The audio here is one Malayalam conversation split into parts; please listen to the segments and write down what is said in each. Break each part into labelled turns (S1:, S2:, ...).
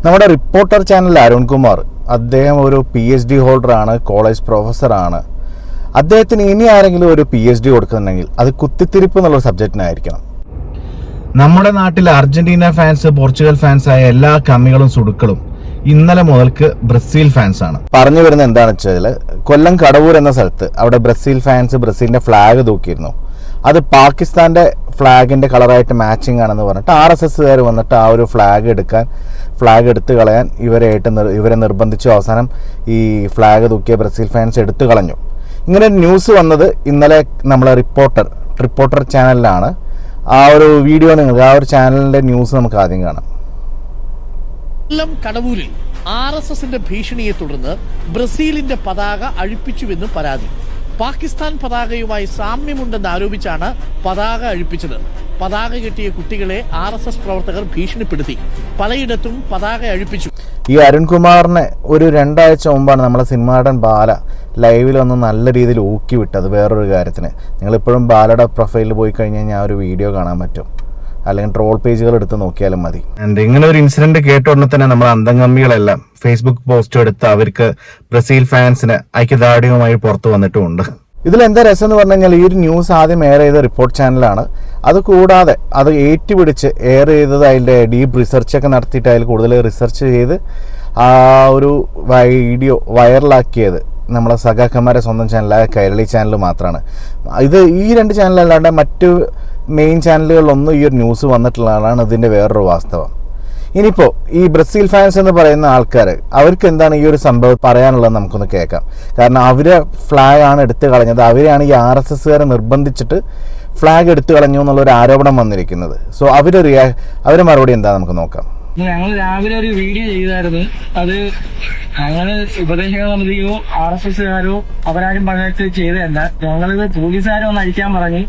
S1: നമ്മുടെ റിപ്പോർട്ടർ ചാനൽ അരുൺകുമാർ, അദ്ദേഹം ഒരു PhD ഹോൾഡറാണ്, കോളേജ് പ്രൊഫസറാണ്. അദ്ദേഹത്തിന് ഇനി ആരെങ്കിലും ഒരു PhD കൊടുക്കുന്നുണ്ടെങ്കിൽ അത് കുത്തിത്തിരിപ്പ് എന്നുള്ള സബ്ജക്റ്റിനായിരിക്കണം. നമ്മുടെ നാട്ടിൽ അർജന്റീന ഫാൻസ്, പോർച്ചുഗൽ ഫാൻസ് ആയ എല്ലാ കമ്മികളും സുടുക്കളും ഇന്നലെ മുതൽക്ക് ബ്രസീൽ ഫാൻസ് ആണ്. പറഞ്ഞു വരുന്നത് എന്താണെന്ന് വെച്ചാൽ, കൊല്ലം കടവൂർ എന്ന സ്ഥലത്ത് അവിടെ ബ്രസീൽ ഫാൻസ് ബ്രസീലിന്റെ ഫ്ലാഗ് തൂക്കിയിരുന്നു. അത് പാകിസ്ഥാന്റെ ഫ്ലാഗിന്റെ കളറായിട്ട് മാച്ചിങ് ആണെന്ന് പറഞ്ഞിട്ട് RSSകാർ വന്നിട്ട് ആ ഒരു ഫ്ലാഗ് എടുത്തു കളയാൻ ഇവരെ നിർബന്ധിച്ചു. അവസാനം ഈ ഫ്ലാഗ് തൂക്കിയ ബ്രസീൽ ഫാൻസ് എടുത്തു കളഞ്ഞു. ഇങ്ങനെ ന്യൂസ് വന്നത് ഇന്നലെ നമ്മളെ റിപ്പോർട്ടർ ചാനലിലാണ്. ആ ഒരു വീഡിയോ നിങ്ങൾക്ക്, ആ ഒരു ചാനലിന്റെ ന്യൂസ് നമുക്ക് ആദ്യം കാണാം.
S2: കൊല്ലം കടവൂരിൽ RSSന്റെ ഭീഷണിയെ തുടർന്ന് ബ്രസീലിന്റെ പതാക അഴിപ്പിച്ചുവെന്നും പരാതി. പാകിസ്ഥാൻ പതാകയുമായി സാമ്യമുണ്ടെന്ന് ആരോപിച്ചാണ് പതാക അഴിപ്പിച്ചത്. പതാക കെട്ടിയ കുട്ടികളെ RSS പ്രവർത്തകർ ഭീഷണിപ്പെടുത്തി. പലയിടത്തും പതാക അഴിപ്പിച്ചു.
S1: ഈ അരുൺകുമാറിനെ ഒരു 2 ആഴ്ച മുമ്പാണ് നമ്മളെ സിനിമാടൻ ബാല ലൈവിൽ വന്ന് നല്ല രീതിയിൽ ഊക്കി വിട്ടത്. വേറൊരു കാര്യത്തിന് നിങ്ങളിപ്പോഴും ബാലയുടെ പ്രൊഫൈലിൽ പോയി കഴിഞ്ഞ് കഴിഞ്ഞാൽ ആ ഒരു വീഡിയോ കാണാൻ പറ്റും, അല്ലെങ്കിൽ ട്രോൾ പേജുകൾ എടുത്ത് നോക്കിയാലും മതി. ഇങ്ങനെ ഒരു ഇൻസിഡന്റ് കേട്ട ഉടനെ തന്നെ നമ്മുടെ അന്തംഗമ്മികളെല്ലാം ഫേസ്ബുക്ക് പോസ്റ്റ് എടുത്ത് അവർക്ക് ബ്രസീൽ ഫാൻസിന് ഐക്യദാർഢ്യവുമായി പുറത്തു വന്നിട്ടുമുണ്ട്. ഇതിലെന്താ രസം എന്ന് പറഞ്ഞു കഴിഞ്ഞാൽ, ഈ ഒരു ന്യൂസ് ആദ്യം എയർ ചെയ്ത റിപ്പോർട്ട് ചാനലാണ്. അതുകൂടാതെ അത് ഏറ്റുപിടിച്ച് എയർ ചെയ്തത് അതിൻ്റെ ഡീപ്പ് റിസർച്ചൊക്കെ നടത്തിയിട്ട് അതിൽ കൂടുതൽ റിസർച്ച് ചെയ്ത് ആ ഒരു വീഡിയോ വൈറലാക്കിയത് നമ്മളെ സഖാക്കന്മാരെ സ്വന്തം ചാനലായ കൈരളി ചാനൽ മാത്രമാണ്. ഈ 2 ചാനലല്ലാണ്ട് മറ്റു മെയിൻ ചാനലുകളിലൊന്നും ഈ ഒരു ന്യൂസ് വന്നിട്ടുള്ളതാണ് ഇതിൻ്റെ വേറൊരു വാസ്തവം. ഇനിയിപ്പോൾ ഈ ബ്രസീൽ ഫാൻസ് എന്ന് പറയുന്ന ആൾക്കാർ, അവർക്ക് എന്താണ് ഈ ഒരു സംഭവം പറയാനുള്ളത് നമുക്കൊന്ന് കേൾക്കാം. കാരണം അവരെ ഫ്ലാഗ് ആണ് എടുത്തു കളഞ്ഞത്, അവരെയാണ് ഈ RSSകാരെ നിർബന്ധിച്ചിട്ട് ഫ്ലാഗ് എടുത്തു കളഞ്ഞു എന്നുള്ളൊരു ആരോപണം വന്നിരിക്കുന്നത്. സോ അവരുടെ മറുപടി എന്താ നമുക്ക് നോക്കാം.
S3: ഞങ്ങൾ രാവിലെ ഒരു വീഡിയോ ചെയ്തായിരുന്നു. അത് ഞങ്ങള് ഉപദേശക സമിതിയോ RSSകാരോ അവരാരും പങ്കെടുത്ത് ചെയ്തതല്ല. ഞങ്ങളിത് പോലീസുകാരെ ഒന്ന് അഴിക്കാൻ പറഞ്ഞ്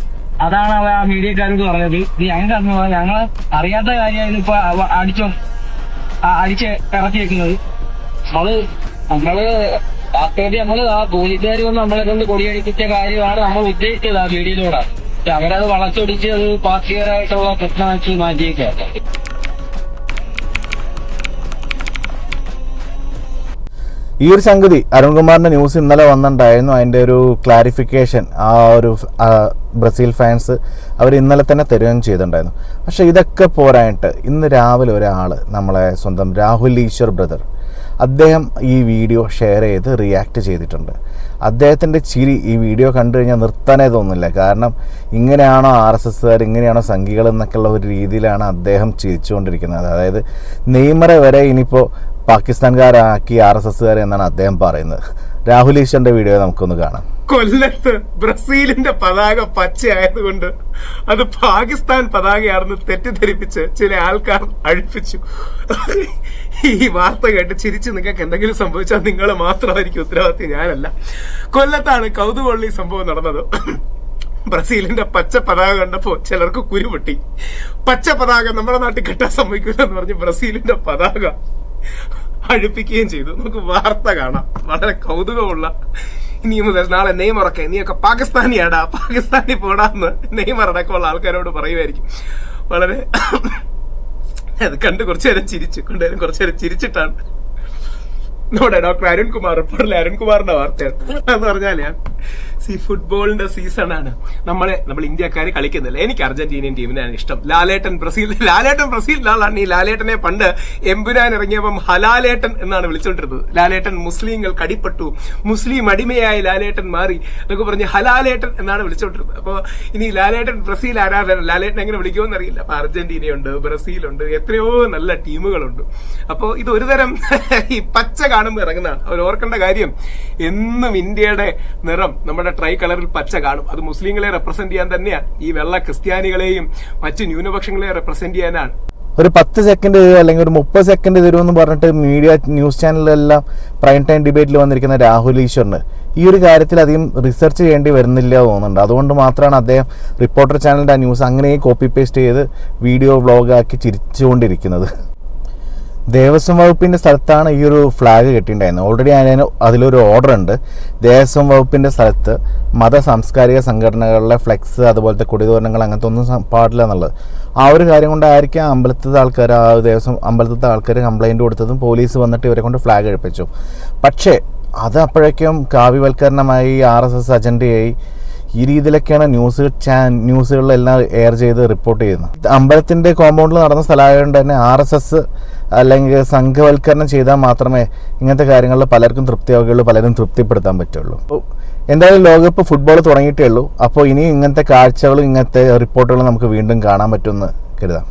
S3: അതാണ് അവർ ആ മീഡിയക്കാരോട് പറഞ്ഞത്. ഇത് ഞങ്ങൾക്ക് ഞങ്ങൾ അറിയാത്ത കാര്യമാണ് ഇപ്പൊ അടിച്ച് ഇറക്കിയേക്കുന്നത്. നമ്മള് ആ പോലീസുകാർ വന്ന് നമ്മളെ കൊണ്ട് കൊടിയടിപ്പിച്ച കാര്യമാണ് നമ്മൾ ഉദ്ദേശിച്ചത് ആ വീഡിയോയിലൂടെ. അവരത് വളച്ചൊടിച്ച് അത് പാർട്ടിക്കാരായിട്ടുള്ള പ്രശ്നമാക്കി മാറ്റിയേക്കാണ്.
S1: ഈ ഒരു സംഗതി അരുൺകുമാറിന്റെ ന്യൂസ് ഇന്നലെ വന്നിട്ടുണ്ടായിരുന്നു. അതിൻ്റെ ഒരു ക്ലാരിഫിക്കേഷൻ ആ ഒരു ബ്രസീൽ ഫാൻസ് അവർ ഇന്നലെ തന്നെ തരുകയും ചെയ്തിട്ടുണ്ടായിരുന്നു. പക്ഷേ ഇതൊക്കെ പോരായിട്ട് ഇന്ന് രാവിലെ ഒരാൾ, നമ്മളെ സ്വന്തം രാഹുൽ ഈശ്വർ ബ്രദർ, അദ്ദേഹം ഈ വീഡിയോ ഷെയർ ചെയ്ത് റിയാക്ട് ചെയ്തിട്ടുണ്ട്. അദ്ദേഹത്തിൻ്റെ ചിരി ഈ വീഡിയോ കണ്ടു കഴിഞ്ഞാൽ നിർത്താനേ തോന്നില്ല. കാരണം ഇങ്ങനെയാണോ RSSകാർ, ഇങ്ങനെയാണോ സംഘികൾ എന്നൊക്കെയുള്ള ഒരു രീതിയിലാണ് അദ്ദേഹം ചിരിച്ചുകൊണ്ടിരിക്കുന്നത്. അതായത് നെയ്മറെ വരെ ഇനിയിപ്പോൾ പാകിസ്ഥാൻകാരാക്കി RSSകാർ എന്നാണ് അദ്ദേഹം പറയുന്നത്. രാഹുൽ ഈശ്വറിന്റെ വീഡിയോ നമുക്കൊന്ന് കാണാം.
S4: കൊല്ലത്ത് ബ്രസീലിന്റെ പതാക പച്ചയായതുകൊണ്ട് അത് പാകിസ്ഥാൻ പതാകയാണെന്ന് തെറ്റിദ്ധരിപ്പിച്ച് ചില ആൾക്കാർ അഴിപ്പിച്ചു. ഈ വാർത്ത കേട്ട് ചിരിച്ച് നിങ്ങൾക്ക് എന്തെങ്കിലും സംഭവിച്ചാൽ നിങ്ങൾ മാത്രമായിരിക്കും ഉത്തരവാദിത്യം, ഞാനല്ല. കൊല്ലത്താണ് കൗതുകമുള്ള ഈ സംഭവം നടന്നത്. ബ്രസീലിന്റെ പച്ച പതാക കണ്ടപ്പോ ചിലർക്ക് കുരുപൊട്ടി. പച്ച പതാക നമ്മുടെ നാട്ടിൽ കെട്ടാൻ സംഭവിക്കില്ലെന്ന് പറഞ്ഞ് ബ്രസീലിന്റെ പതാക അഴിപ്പിക്കുകയും ചെയ്തു. നമുക്ക് വാർത്ത കാണാം. വളരെ കൗതുകമുള്ള. ഇനി മുതൽ നാളെ നെയ്മറൊക്കെ നീയൊക്കെ പാകിസ്ഥാനിയാടാ, പാകിസ്ഥാനി പോടാന്ന് നെയ്മർ അടക്കമുള്ള ആൾക്കാരോട് പറയുമായിരിക്കും. വളരെ അത് കണ്ട് കുറച്ചു നേരം ചിരിച്ചിട്ടാണ് നമ്മുടെ ഡോക്ടർ അരുൺകുമാർ, റിപ്പോർട്ടിലെ അരുൺകുമാറിന്റെ വാർത്തയാണ്. എന്ന് പറഞ്ഞാല് ഫുട്ബോളിന്റെ സീസണാണ്. നമ്മൾ ഇന്ത്യക്കാര് കളിക്കുന്നില്ല. എനിക്ക് അർജന്റീനിയൻ ടീമിനാണ് ഇഷ്ടം. ലാലേട്ടൻ ബ്രസീലിന്റെ ആളാണ്. ഈ ലാലേട്ടനെ പണ്ട് എമ്പുരാൻ ഇറങ്ങിയപ്പം ഹലാലേട്ടൻ എന്നാണ് വിളിച്ചോണ്ടിരുന്നത്. ലാലേട്ടൻ മുസ്ലിങ്ങൾ കടിപ്പെട്ടു, മുസ്ലിം അടിമയായി ലാലേട്ടൻ മാറി എന്നൊക്കെ പറഞ്ഞ് ഹലാലേട്ടൻ എന്നാണ് വിളിച്ചോണ്ടിരുന്നത്. അപ്പൊ ഇനി ലാലേട്ടൻ ബ്രസീൽ ആരാധന, ലാലേട്ടൻ എങ്ങനെ വിളിക്കുമെന്ന് അറിയില്ല. അപ്പൊ അർജന്റീനയുണ്ട്, ബ്രസീലുണ്ട്, എത്രയോ നല്ല ടീമുകളുണ്ട്. അപ്പൊ ഇത് ഒരുതരം ഈ പച്ച കാണുമ്പോൾ ഇറങ്ങുന്നതാണ്. അവർ ഓർക്കേണ്ട കാര്യം, എന്നും ഇന്ത്യയുടെ നിറം നമ്മുടെ ട്രൈ കളറിൽ പച്ച കാണും. അത് മുസ്ലിങ്ങളെ റെപ്രസെന്റ് ചെയ്യാൻ തന്നെയാണ്. ഈ വെള്ള ക്രിസ്ത്യാനികളെയും മറ്റ് ന്യൂനപക്ഷങ്ങളെയും റെപ്രസെന്റ് ചെയ്യാനാണ്.
S1: ഒരു 10 സെക്കൻഡ് അല്ലെങ്കിൽ ഒരു 30 സെക്കൻഡ് തരുമെന്ന് പറഞ്ഞിട്ട് ന്യൂസ് ചാനലിലെല്ലാം പ്രൈം ടൈം ഡിബേറ്റിൽ വന്നിരിക്കുന്ന രാഹുൽ ഈശ്വറിന് ഈ ഒരു കാര്യത്തിൽ അധികം റിസർച്ച് ചെയ്യേണ്ടി വരുന്നില്ല തോന്നുന്നുണ്ട്. അതുകൊണ്ട് മാത്രമാണ് അദ്ദേഹം റിപ്പോർട്ടർ ചാനലിന്റെ ആ ന്യൂസ് അങ്ങനെ കോപ്പി പേസ്റ്റ് ചെയ്ത് വീഡിയോ വ്ളോഗാക്കി ചിരിച്ചുകൊണ്ടിരിക്കുന്നത്. ദേവസ്വം വകുപ്പിൻ്റെ സ്ഥലത്താണ് ഈ ഒരു ഫ്ലാഗ് കെട്ടിയിട്ടുണ്ടായിരുന്നത്. ഓൾറെഡി അതിലൊരു ഓർഡർ ഉണ്ട്. ദേവസ്വം വകുപ്പിൻ്റെ സ്ഥലത്ത് മത സാംസ്കാരിക സംഘടനകളിലെ ഫ്ലെക്സ് അതുപോലത്തെ കൊടിതോരണങ്ങൾ അങ്ങനത്തെ ഒന്നും പാടില്ല എന്നുള്ളത്. ആ ഒരു കാര്യം കൊണ്ടായിരിക്കാം അമ്പലത്തിലത്തെ ആൾക്കാർ, ആ ദേവസ്വം അമ്പലത്തിലത്തെ ആൾക്കാർ കംപ്ലൈൻറ്റ് കൊടുത്തതും പോലീസ് വന്നിട്ട് ഇവരെ കൊണ്ട് ഫ്ലാഗ് കഴിപ്പിച്ചു. പക്ഷേ അത് അപ്പോഴേക്കും കാവ്യവൽക്കരണമായി, RSS അജണ്ടയായി. ഈ രീതിയിലൊക്കെയാണ് ന്യൂസുകളിലെല്ലാം എയർ ചെയ്ത് റിപ്പോർട്ട് ചെയ്യുന്നത്. അമ്പലത്തിൻ്റെ കോമ്പൗണ്ടിൽ നടന്ന സ്ഥലമായതുകൊണ്ട് തന്നെ RSS അല്ലെങ്കിൽ സംഘവൽക്കരണം ചെയ്താൽ മാത്രമേ ഇങ്ങനത്തെ കാര്യങ്ങളിൽ പലർക്കും തൃപ്തിയാവുകയുള്ളൂ, പലരും തൃപ്തിപ്പെടുത്താൻ പറ്റുള്ളൂ. അപ്പോൾ എന്തായാലും ലോകകപ്പ് ഫുട്ബോൾ തുടങ്ങിയിട്ടേ ഉള്ളൂ. അപ്പോൾ ഇനി ഇങ്ങനത്തെ കാഴ്ചകളും ഇങ്ങനത്തെ റിപ്പോർട്ടുകളും നമുക്ക് വീണ്ടും കാണാൻ പറ്റുമെന്ന് കരുതാം.